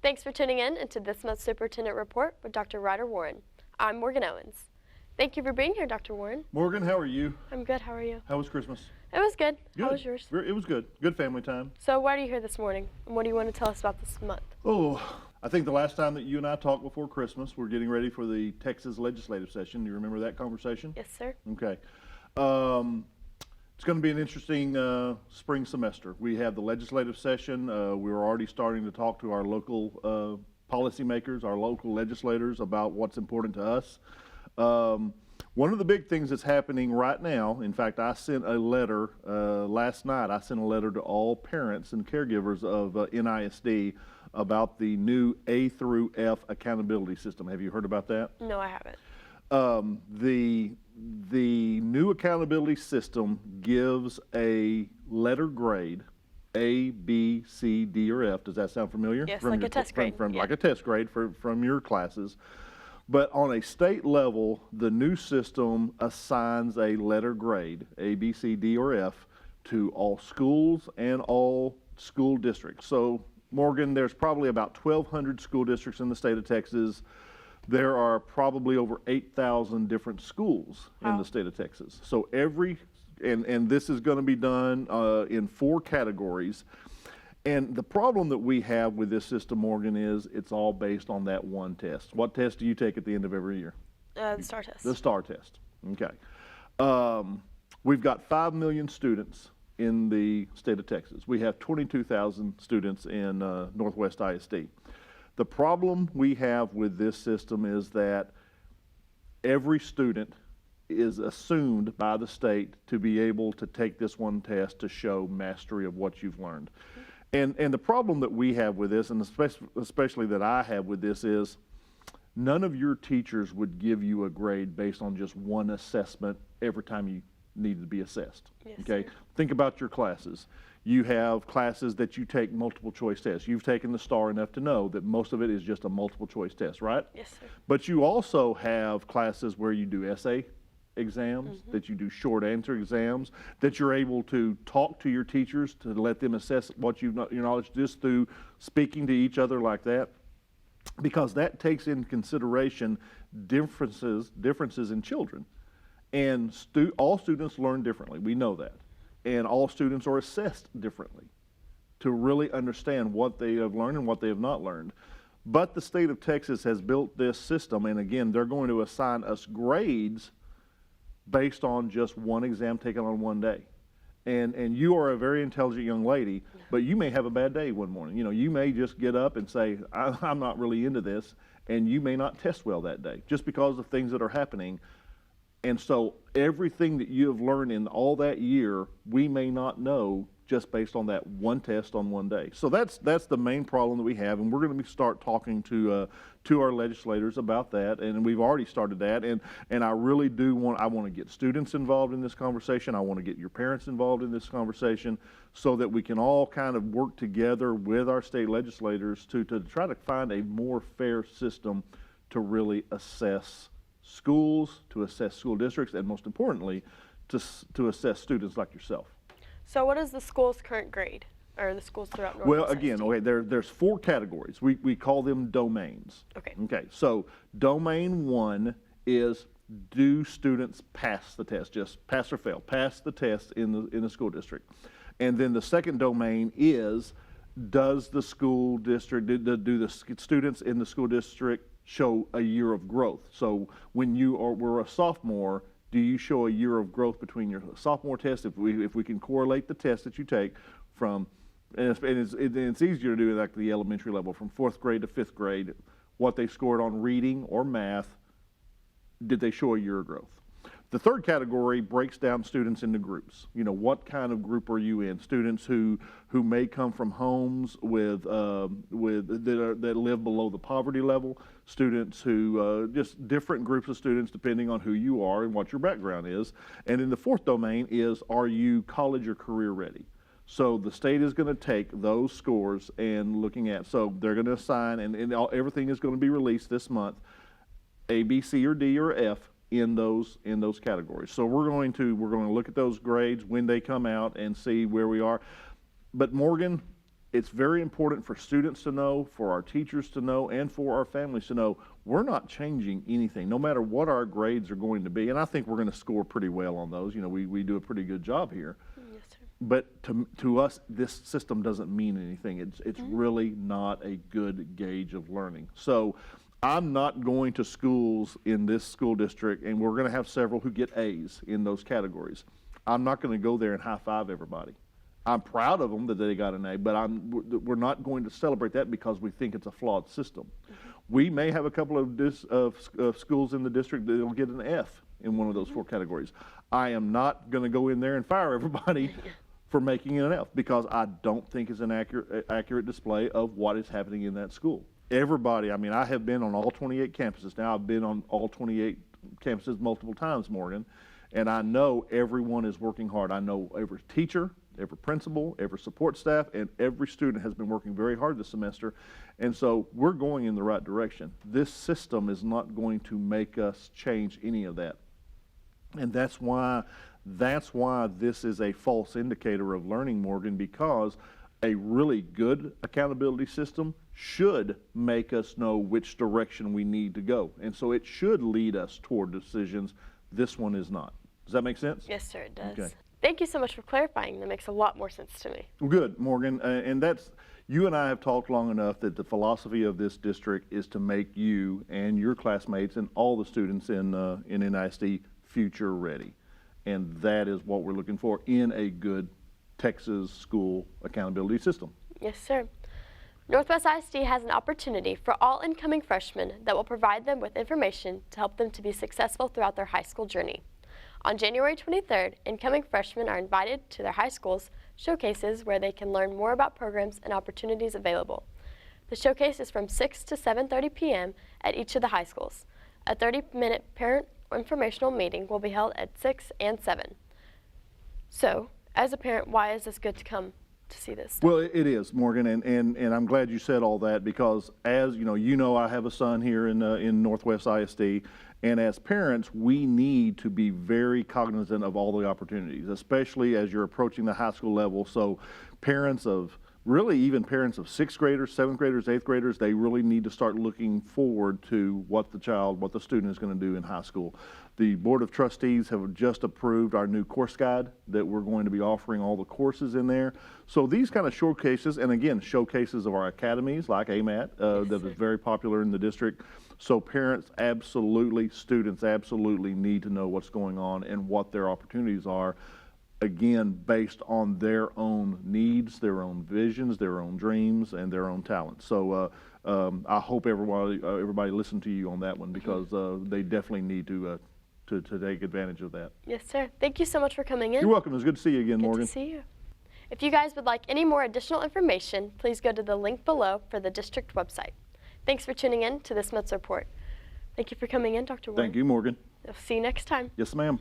Thanks for tuning in into this month's Superintendent Report with Dr. Ryder Warren. I'm Morgan Owens. Thank you for being here, Dr. Warren. Morgan, how are you? I'm good. How are you? How was Christmas? It was good. Good. How was yours? It was good. Good family time. So why are you here this morning? And what do you want to tell us about this month? Oh, I think the last time that you and I talked before Christmas, we're getting ready for the Texas legislative session. Do you remember that conversation? Yes, sir. Okay. It's going to be an interesting spring semester. We have the legislative session. We're already starting to talk to our local policymakers, our local legislators about what's important to us. One of the big things that's happening right now, in fact, I sent a letter last night. I sent a letter to all parents and caregivers of NISD about the new A through F accountability system. Have you heard about that? No, I haven't. The new accountability system gives a letter grade, A, B, C, D, or F. Does that sound familiar? Yes, like a test grade. Yeah. Like a test grade from your classes. But on a state level, the new system assigns a letter grade, A, B, C, D, or F, to all schools and all school districts. So, Morgan, there's probably about 1,200 school districts in the state of Texas. There are probably over 8,000 different schools in the state of Texas. So and this is going to be done in 4 categories. And the problem that we have with this system, Morgan, is it's all based on that one test. What test do you take at the end of every year? The STAR test. The STAR test. Okay. We've got 5 million students in the state of Texas. We have 22,000 students in Northwest ISD. The problem we have with this system is that every student is assumed by the state to be able to take this one test to show mastery of what you've learned. And the problem that we have with this, and especially that I have with this, is none of your teachers would give you a grade based on just one assessment every time you needed to be assessed. Yes, okay? sir. Think about your classes. You have classes that you take multiple choice tests. You've taken the STAR enough to know that most of it is just a multiple choice test, right? Yes, sir. But you also have classes where you do essay exams, that you do short answer exams, that you're able to talk to your teachers to let them assess what your knowledge just through speaking to each other like that, because that takes into consideration differences in children. And all students learn differently. We know that. And all students are assessed differently to really understand what they have learned and what they have not learned. But the state of Texas has built this system, and again, they're going to assign us grades based on just one exam taken on one day. And you are a very intelligent young lady, but you may have a bad day one morning. You know, you may just get up and say, I'm not really into this, and you may not test well that day just because of things that are happening. And so everything that you have learned in all that year, we may not know just based on that one test on one day. So that's the main problem that we have, and we're going to start talking to our legislators about that, and we've already started that. And I really do want to get students involved in this conversation. I want to get your parents involved in this conversation, so that we can all kind of work together with our state legislators to try to find a more fair system to really assess schools, to assess school districts, and most importantly, to assess students like yourself. So what is the school's current grade, or the schools throughout Northwest? Well, again, okay, there's 4 categories. We call them domains. Okay. Okay, so domain 1 is, do students pass the test, just pass or fail, pass the test in the school district. And then the second domain is, does the school district, do the students in the school district show a year of growth? So when were a sophomore, do you show a year of growth between your sophomore test? If we can correlate the test that you take from, and it's easier to do like the elementary level, from 4th grade to 5th grade, what they scored on reading or math, did they show a year of growth? The third category breaks down students into groups. You know, what kind of group are you in? Students who may come from homes that live below the poverty level. Students who just different groups of students depending on who you are and what your background is. And then the fourth domain is, are you college or career ready? So the state is going to take those scores and looking at, so they're going to assign, and everything is going to be released this month, A, B, C, or D, or F in those categories. So we're going to look at those grades when they come out and see where we are. But Morgan, it's very important for students to know, for our teachers to know, and for our families to know we're not changing anything, no matter what our grades are going to be. And I think we're going to score pretty well on those. You know, we do a pretty good job here. Yes, sir. But to us, this system doesn't mean anything. It's really not a good gauge of learning. So I'm not going to schools in this school district, and we're going to have several who get A's in those categories. I'm not going to go there and high five everybody. I'm proud of them that they got an A, but we're not going to celebrate that because we think it's a flawed system. We may have a couple of schools in the district that will get an F in one of those 4 categories. I am not going to go in there and fire everybody for making it an F because I don't think it's an accurate display of what is happening in that school. Everybody, I mean, I have been on all 28 campuses now. I've been on all 28 campuses multiple times, Morgan, and I know everyone is working hard. I know every teacher, every principal, every support staff, and every student has been working very hard this semester. And so we're going in the right direction. This system is not going to make us change any of that. And that's why this is a false indicator of learning, Morgan, because a really good accountability system should make us know which direction we need to go. And so it should lead us toward decisions. This one is not. Does that make sense? Yes, sir, it does. Okay. Thank you so much for clarifying. That makes a lot more sense to me. Good, Morgan. And you and I have talked long enough that the philosophy of this district is to make you and your classmates and all the students in NISD future ready. And that is what we're looking for in a good Texas school accountability system. Yes, sir. Northwest ISD has an opportunity for all incoming freshmen that will provide them with information to help them to be successful throughout their high school journey. On January 23rd, incoming freshmen are invited to their high school's showcases where they can learn more about programs and opportunities available. The showcase is from 6 to 7:30 p.m. at each of the high schools. A 30-minute parent informational meeting will be held at 6 and 7. So, as a parent, why is this good to come to see this? Well, it is, Morgan, and I'm glad you said all that because as you know, I have a son here in Northwest ISD, and as parents, we need to be very cognizant of all the opportunities, especially as you're approaching the high school level. So parents of, really even parents of 6th graders, 7th graders, 8th graders, they really need to start looking forward to what the student is going to do in high school. The Board of Trustees have just approved our new course guide that we're going to be offering all the courses in there. So these kind of showcases, and again, showcases of our academies like AMAT, that is very popular in the district. So parents absolutely, students absolutely need to know what's going on and what their opportunities are, again, based on their own needs, their own visions, their own dreams, and their own talents. So I hope everybody listened to you on that one because they definitely need to take advantage of that. Yes, sir. Thank you so much for coming in. You're welcome. It's good to see you again, Morgan. Good to see you. If you guys would like any more additional information, please go to the link below for the district website. Thanks for tuning in to this month's report. Thank you for coming in, Dr. Warren. Thank you, Morgan. I'll see you next time. Yes, ma'am.